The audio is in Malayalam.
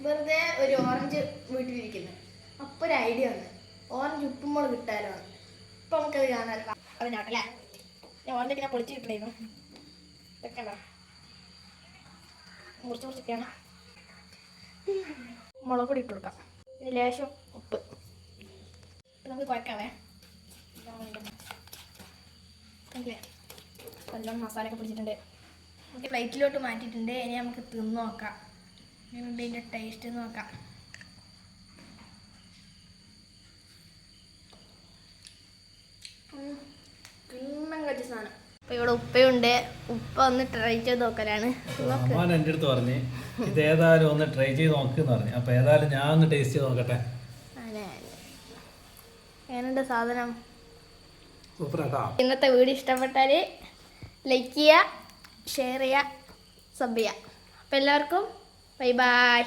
വെറുതെ ഒരു ഓറഞ്ച് വീട്ടിലിരിക്കുന്നു. അപ്പോൾ ഒരു ഐഡിയ ആണ്, ഓറഞ്ച് ഉപ്പുമ്പോൾ കിട്ടാലോ. അപ്പോൾ നമുക്കത് കാണാമല്ലോ. അതിനാട്ടല്ലേ ഞാൻ ഓറഞ്ചൊക്കെ ഞാൻ പൊളിച്ച് കിട്ടണമായിരുന്നു. ഇതൊക്കെ ഉണ്ടോ മുറിച്ച് മുറിച്ചൊക്കെയാണ്. മുളക് പൊടി ഇട്ട് കൊടുക്കാം, ലേശം ഉപ്പ്. നമുക്ക് കുഴക്കാവേ. എല്ലാം മസാലയൊക്കെ പിടിച്ചിട്ടുണ്ട്. നമുക്ക് പ്ലേറ്റിലോട്ട് മാറ്റിയിട്ടുണ്ട്. ഇനി നമുക്ക് തിന്ന് നോക്കാം, എങ്ങനെയുണ്ട് ഇതിൻ്റെ ടേസ്റ്റ് നോക്കാം. തിന്നാൻ കഴിച്ച സാധനം. അപ്പോൾ ഇവിടെ ഉപ്പയുണ്ട്. ഉപ്പ ഒന്ന് ട്രൈ ചെയ്ത് നോക്കലാണ്. എൻ്റെ അടുത്ത് പറഞ്ഞ് ഇത് ഏതായാലും ഒന്ന് ട്രൈ ചെയ്ത് നോക്കുന്ന പറഞ്ഞു. അപ്പോൾ ഏതായാലും ഞാൻ ഒന്ന് ടേസ്റ്റ് ചെയ്ത് നോക്കട്ടെ. എങ്ങനെയുണ്ട് സാധനം? സൂപ്പർ ആട്ടോ. ഇന്നത്തെ വീഡിയോ ഇഷ്ടപ്പെട്ടാൽ ലൈക്ക് ചെയ്യുക, ഷെയർ ചെയ്യുക, സബ് ചെയ്യുക. അപ്പോൾ എല്ലാവർക്കും ബൈ ബൈ.